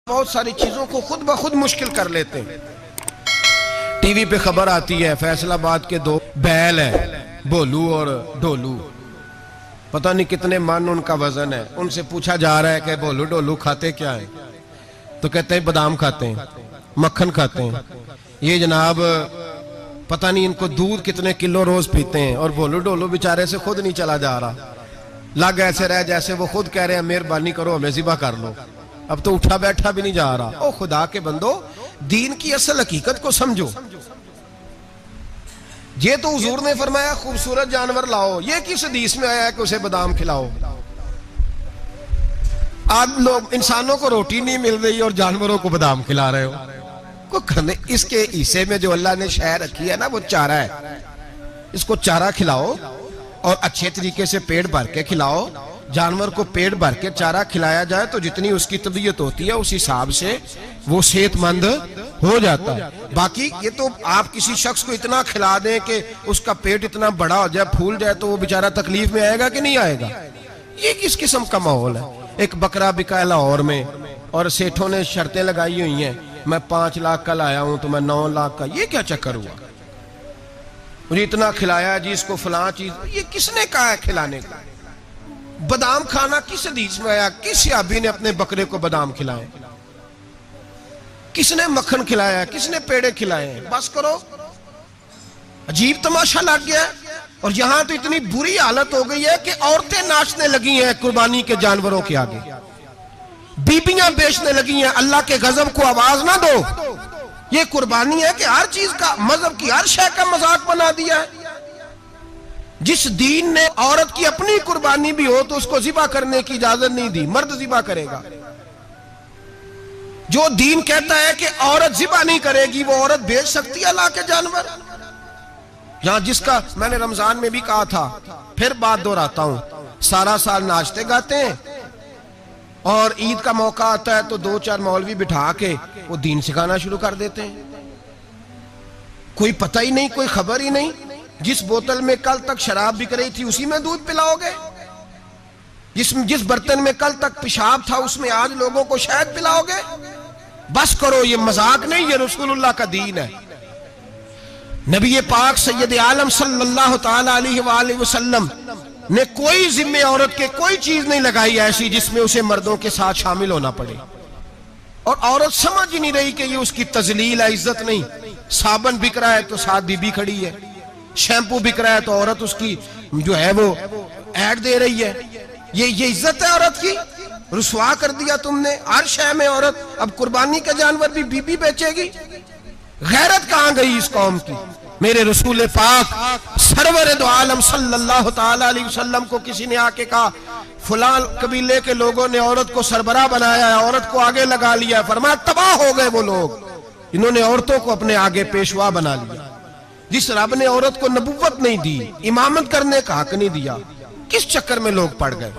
بہت ساری چیزوں کو خود بخود مشکل کر لیتے ہیں۔ ٹی وی پہ خبر آتی ہے فیصل آباد کے دو بیل ہیں، بولو اور ڈولو، پتہ نہیں کتنے من ان کا وزن ہے۔ ان سے پوچھا جا رہا ہے کہ بولو ڈولو کھاتے کیا ہیں؟ تو کہتے ہیں بادام کھاتے ہیں، مکھن کھاتے ہیں۔ یہ جناب پتہ نہیں ان کو دودھ کتنے کلو روز پیتے ہیں، اور بولو ڈولو بیچارے سے خود نہیں چلا جا رہا، لگ ایسے رہ جیسے وہ خود کہہ رہے ہیں مہربانی کرو ہمیں ذبح کر لو، اب تو اٹھا بیٹھا بھی نہیں جا رہا۔ او خدا کے بندو، دین کی اصل حقیقت کو سمجھو۔ یہ تو حضور نے فرمایا خوبصورت جانور لاؤ، یہ کس حدیث میں آیا ہے کہ اسے بادام کھلاؤ؟ آج لوگ انسانوں کو روٹی نہیں مل رہی اور جانوروں کو بادام کھلا رہے ہو۔ اس کے حصے میں جو اللہ نے شے رکھی ہے نا وہ چارہ ہے، اس کو چارہ کھلاؤ اور اچھے طریقے سے پیٹ بھر کے کھلاؤ۔ جانور کو پیٹ بھر کے چارہ کھلایا جائے تو جتنی اس کی طبیعت ہوتی ہے اس حساب سے وہ صحت مند ہو جاتا ہے۔ باقی یہ تو آپ کسی شخص کو اتنا کھلا دیں کہ اس کا پیٹ اتنا بڑا ہو جائے، پھول جائے، تو وہ بیچارہ تکلیف میں آئے گا کہ نہیں آئے گا؟ یہ کس قسم کا ماحول ہے؟ ایک بکرا بکا لاہور میں اور سیٹھوں نے شرطیں لگائی ہوئی ہیں، میں 5 لاکھ کا لایا ہوں تو میں 9 لاکھ کا۔ یہ کیا چکر ہوا؟ مجھے اتنا کھلایا جی اس کو فلاں چیز، یہ کس نے کہا ہے کھلانے کا؟ بادام کھانا کس حدیث میں آیا؟ کس صحابی نے اپنے بکرے کو بادام کھلائے؟ کس نے مکھن کھلایا؟ کس نے پیڑے کھلائے؟ بس کرو، عجیب تماشا لگ گیا۔ اور یہاں تو اتنی بری حالت ہو گئی ہے کہ عورتیں ناچنے لگی ہیں قربانی کے جانوروں کے آگے، بیبیاں بیچنے لگی ہیں۔ اللہ کے غضب کو آواز نہ دو۔ یہ قربانی ہے کہ ہر چیز کا، مذہب کی ہر شے کا مذاق بنا دیا ہے۔ جس دین نے عورت کی اپنی قربانی بھی ہو تو اس کو ذبح کرنے کی اجازت نہیں دی، مرد ذبح کرے گا۔ جو دین کہتا ہے کہ عورت ذبح نہیں کرے گی، وہ عورت بیچ سکتی ہے اللہ کے جانور؟ یہاں جس کا میں نے رمضان میں بھی کہا تھا، پھر بات دہراتا ہوں، سارا سال ناچتے گاتے ہیں اور عید کا موقع آتا ہے تو 2-4 مولوی بٹھا کے وہ دین سکھانا شروع کر دیتے ہیں۔ کوئی پتہ ہی نہیں، کوئی خبر ہی نہیں۔ جس بوتل میں کل تک شراب بک رہی تھی اسی میں دودھ پلاؤ گے؟ جس برتن میں کل تک پیشاب تھا اس میں آج لوگوں کو شہد پلاؤ گے؟ بس کرو، یہ مذاق نہیں، یہ رسول اللہ کا دین ہے۔ نبی پاک سید عالم صلی اللہ تعالی علیہ وآلہ وسلم نے کوئی ذمہ عورت کے کوئی چیز نہیں لگائی ایسی جس میں اسے مردوں کے ساتھ شامل ہونا پڑے، اور عورت سمجھ ہی نہیں رہی کہ یہ اس کی تذلیل ہے، عزت نہیں۔ صابن بک رہا ہے تو ساتھ بی بی کھڑی ہے، شیمپو بک رہا ہے تو عورت اس کی جو ہے وہ ایڈ دے رہی ہے۔ یہ عزت ہے عورت کی؟ رسوا کر دیا تم نے ہر شے میں عورت۔ اب قربانی کا جانور بھی بی بی بیچے گی؟ غیرت کہاں گئی اس قوم کی؟ میرے رسول پاک سرور دو عالم صلی اللہ تعالی علیہ وسلم کو کسی نے آ کے کہا فلاں قبیلے کے لوگوں نے عورت کو سربراہ بنایا ہے، عورت کو آگے لگا لیا ہے۔ فرمایا تباہ ہو گئے وہ لوگ، انہوں نے عورتوں کو اپنے آگے پیشوا بنا لیا۔ جس رب نے عورت کو نبوت نہیں دی، امامت کرنے کا حق نہیں دیا، کس چکر میں لوگ پڑ گئے؟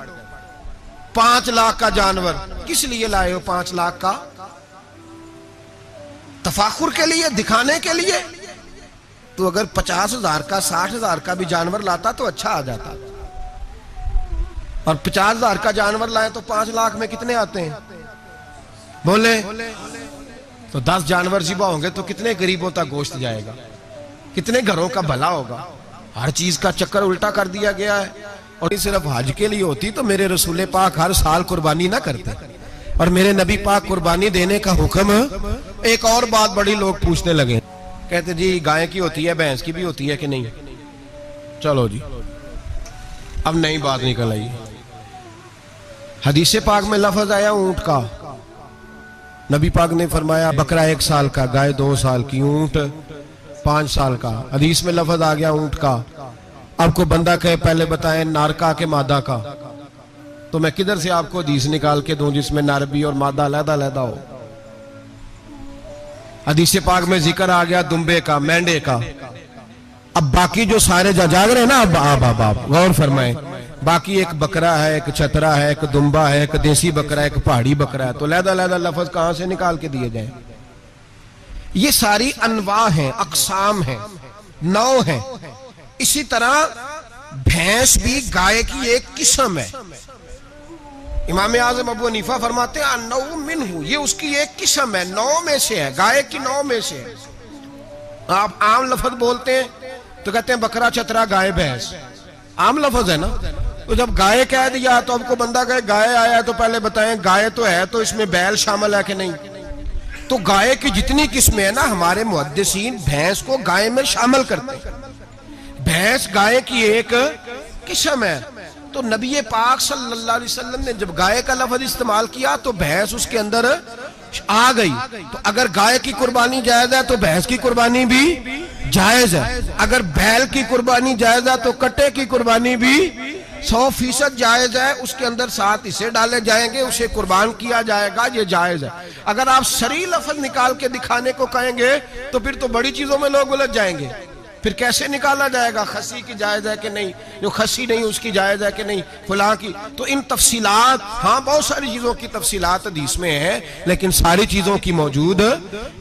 5 لاکھ کا جانور کس لیے لائے ہو؟ 5 لاکھ کا تفاخر کے لیے، دکھانے کے لیے؟ تو اگر 50,000 کا 60,000 کا بھی جانور لاتا تو اچھا آ جاتا، اور 50,000 کا جانور لائے تو 5 لاکھ میں کتنے آتے ہیں؟ بولے تو 10 جانور ذبح ہوں گے تو کتنے غریبوں تک گوشت جائے گا؟ کتنے گھروں کا بھلا ہوگا؟ ہر چیز کا چکر الٹا کر دیا گیا ہے۔ اور یہ صرف حج کے لیے ہوتی تو میرے رسول پاک ہر سال قربانی نہ کرتے، اور میرے نبی پاک قربانی دینے کا حکم۔ ایک اور بات بڑی لوگ پوچھنے لگے، کہتے جی گائے کی ہوتی ہے، بھینس کی بھی ہوتی ہے کہ نہیں؟ چلو جی اب نئی بات نکل آئی۔ حدیث پاک میں لفظ آیا اونٹ کا، نبی پاک نے فرمایا بکرا 1 سال کا، گائے 2 سال کی، اونٹ 5 سال کا۔ حدیث میں لفظ آ گیا اونٹ کا۔ اب کو بندہ کہے پہلے بتائیں نارکا کے مادہ کا، تو میں کدھر سے آپ کو حدیث نکال کے دوں جس میں نر بھی اور مادہ علیحدہ ہو؟ حدیث پاک میں ذکر آ گیا دمبے کا، مینڈے کا۔ اب باقی جو سارے جاگ رہے ہیں نا، اب غور فرمائیں، باقی ایک بکرا ہے، ایک چھترا ہے، ایک دمبا ہے، ایک دیسی بکرا ہے، ایک پہاڑی بکرا ہے، تو علیحدہ لفظ کہاں سے نکال کے دیے جائیں؟ یہ ساری انواع ہیں، اقسام ہیں، نوع ہیں۔ اسی طرح بھینس بھی گائے کی ایک قسم ہے، امام اعظم ابو حنیفہ فرماتے ہیں النوع منہ، یہ اس کی ایک قسم ہے، نوع میں سے ہے، گائے کی نوع میں سے ہے۔ آپ عام لفظ بولتے ہیں تو کہتے ہیں بکرا چترا گائے بھینس، عام لفظ ہے نا۔ تو جب گائے کہہ دیا تو اب کو بندہ کہے گائے آیا تو پہلے بتائیں گائے تو ہے تو اس میں بیل شامل ہے کہ نہیں؟ تو گائے کی جتنی قسمیں ہیں نا ہمارے محدثین بھینس کو گائے میں شامل کرتے ہیں، بھینس گائے کی ایک قسم ہے۔ تو نبی پاک صلی اللہ علیہ وسلم نے جب گائے کا لفظ استعمال کیا تو بھینس اس کے اندر آ گئی۔ تو اگر گائے کی قربانی جائز ہے تو بھینس کی قربانی بھی جائز ہے، اگر بیل کی قربانی جائز ہے تو کٹے کی قربانی بھی 100% جائز ہے، اس کے اندر 7 حصے ڈالے جائیں گے، اسے قربان کیا جائے گا، یہ جائز ہے۔ اگر آپ صریح لفظ نکال کے دکھانے کو کہیں گے تو پھر تو بڑی چیزوں میں لوگ الجھ جائیں گے، پھر کیسے نکالا جائے گا خسی کی جائز ہے کہ نہیں، جو خسی نہیں اس کی جائز ہے کہ نہیں، فلاں کی۔ تو ان تفصیلات، ہاں بہت ساری چیزوں کی تفصیلات حدیث میں ہیں لیکن ساری چیزوں کی موجود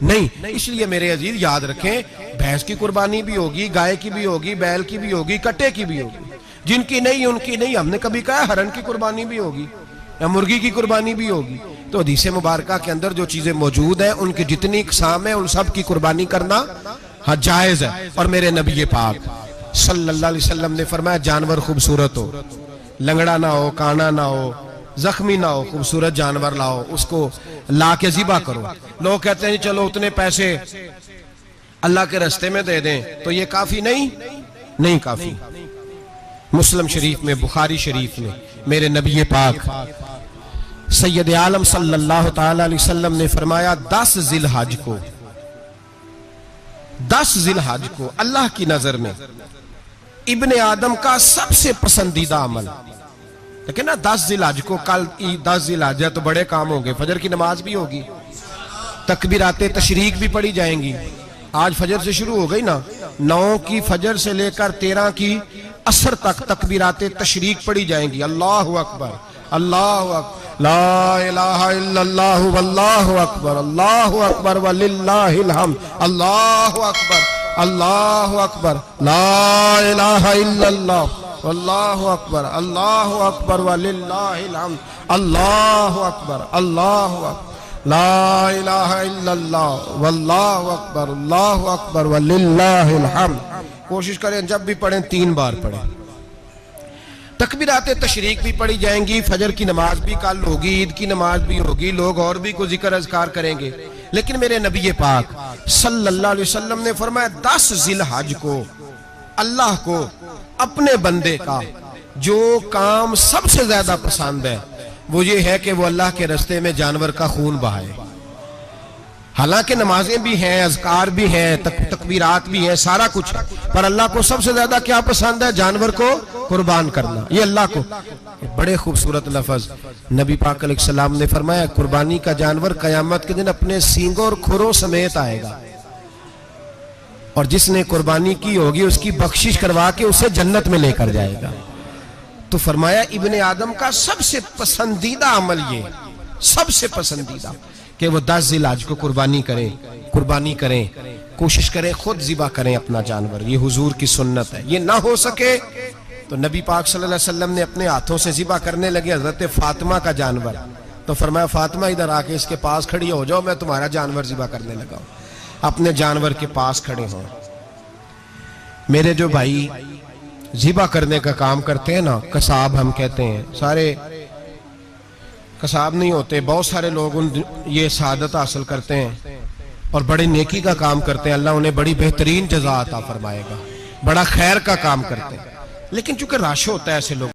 نہیں۔ اس لیے میرے عزیز یاد رکھیں، بھینس کی قربانی بھی ہوگی، گائے کی بھی ہوگی، بیل کی بھی ہوگی، کٹے کی بھی ہوگی، جن کی نہیں ان کی نہیں۔ ہم نے کبھی کہا ہرن کی قربانی بھی ہوگی یا مرغی کی قربانی بھی ہوگی۔ تو حدیث مبارکہ کے اندر جو چیزیں موجود ہیں ان کی جتنی اقسام ہیں ان سب کی قربانی کرنا ہاں جائز ہے۔ اور میرے نبی پاک صلی اللہ علیہ وسلم نے فرمایا جانور خوبصورت ہو، لنگڑا نہ ہو، کانا نہ ہو، زخمی نہ ہو، خوبصورت جانور لاؤ، اس کو لا کے ذبح کرو۔ لوگ کہتے ہیں چلو اتنے پیسے اللہ کے راستے میں دے دیں تو یہ کافی نہیں کافی۔ مسلم شریف میں، بخاری شریف میں میرے نبی پاک سید عالم صلی اللہ تعالی علیہ وسلم نے فرمایا 10 ذی الحج کو اللہ کی نظر میں ابن آدم کا سب سے پسندیدہ عمل، لیکن نا 10 ذی الحج کو، کل 10 ذی الحج ہے تو بڑے کام ہوں گے، فجر کی نماز بھی ہوگی، تکبیرات تشریق بھی پڑھی جائیں گی۔ آج فجر سے شروع ہو گئی نا، 9 کی فجر سے لے کر 13 کی عصر تک تکبیرات تشریق پڑھی جائیں گی۔ اللہ اکبر، اللہ اکبر، لا الہ الا اللہ واللہ اکبر، اللہ اکبر وللہ الحمد، اللہ اکبر، اللہ اکبر، لا الہ الا اللہ واللہ اکبر، اللہ اکبر وللہ الحمد، اللہ اکبر، اللہ اکبر، لا الہ الا اللہ واللہ اکبر، اللہ اکبر وللہ الحمد۔ کوشش کریں جب بھی پڑھیں 3 بار پڑھیں۔ تکبیرات تشریق بھی پڑھی جائیں گی، فجر کی نماز بھی کل ہوگی، عید کی نماز بھی ہوگی، لوگ اور بھی کوئی ذکر اذکار کریں گے۔ لیکن میرے نبی پاک صلی اللہ علیہ وسلم نے فرمایا 10 ذی الحج کو اللہ کو اپنے بندے کا جو کام سب سے زیادہ پسند ہے وہ یہ ہے کہ وہ اللہ کے راستے میں جانور کا خون بہائے۔ حالانکہ نمازیں بھی ہیں، اذکار بھی ہیں، تکبیرات بھی ہیں، سارا کچھ ہے، پر اللہ کو سب سے زیادہ کیا پسند ہے؟ جانور کو قربان کرنا۔ یہ اللہ کو بڑے خوبصورت لفظ نبی پاک علیہ السلام نے فرمایا قربانی کا جانور قیامت کے دن اپنے سینگوں اور کھروں سمیت آئے گا، اور جس نے قربانی کی ہوگی اس کی بخشش کروا کے اسے جنت میں لے کر جائے گا۔ تو فرمایا ابن آدم کا سب سے پسندیدہ عمل یہ، سب سے پسندیدہ، کہ وہ 10 ذی الحج کو قربانی کریں، کوشش کریں خود ذبح کریں اپنا جانور۔ یہ حضور کی سنت ہے۔ یہ نہ ہو سکے تو نبی پاک صلی اللہ علیہ وسلم نے اپنے ہاتھوں سے ذبح کرنے لگے حضرت فاطمہ کا جانور، تو فرمایا فاطمہ ادھر آ کے اس کے پاس کھڑی ہو جاؤ، میں تمہارا جانور ذبح کرنے لگا ہوں۔ اپنے جانور کے پاس کھڑے ہوں۔ میرے جو بھائی ذبح کرنے کا کام کرتے ہیں نا، قصاب ہم کہتے ہیں، سارے قصاب نہیں ہوتے، بہت سارے لوگ یہ سعادت حاصل کرتے ہیں اور بڑے نیکی کا کام کرتے ہیں، اللہ انہیں بڑی بہترین جزا عطا فرمائے گا، بڑا خیر کا کام کرتے ہیں، لیکن چونکہ رش ہوتا ہے ایسے لوگ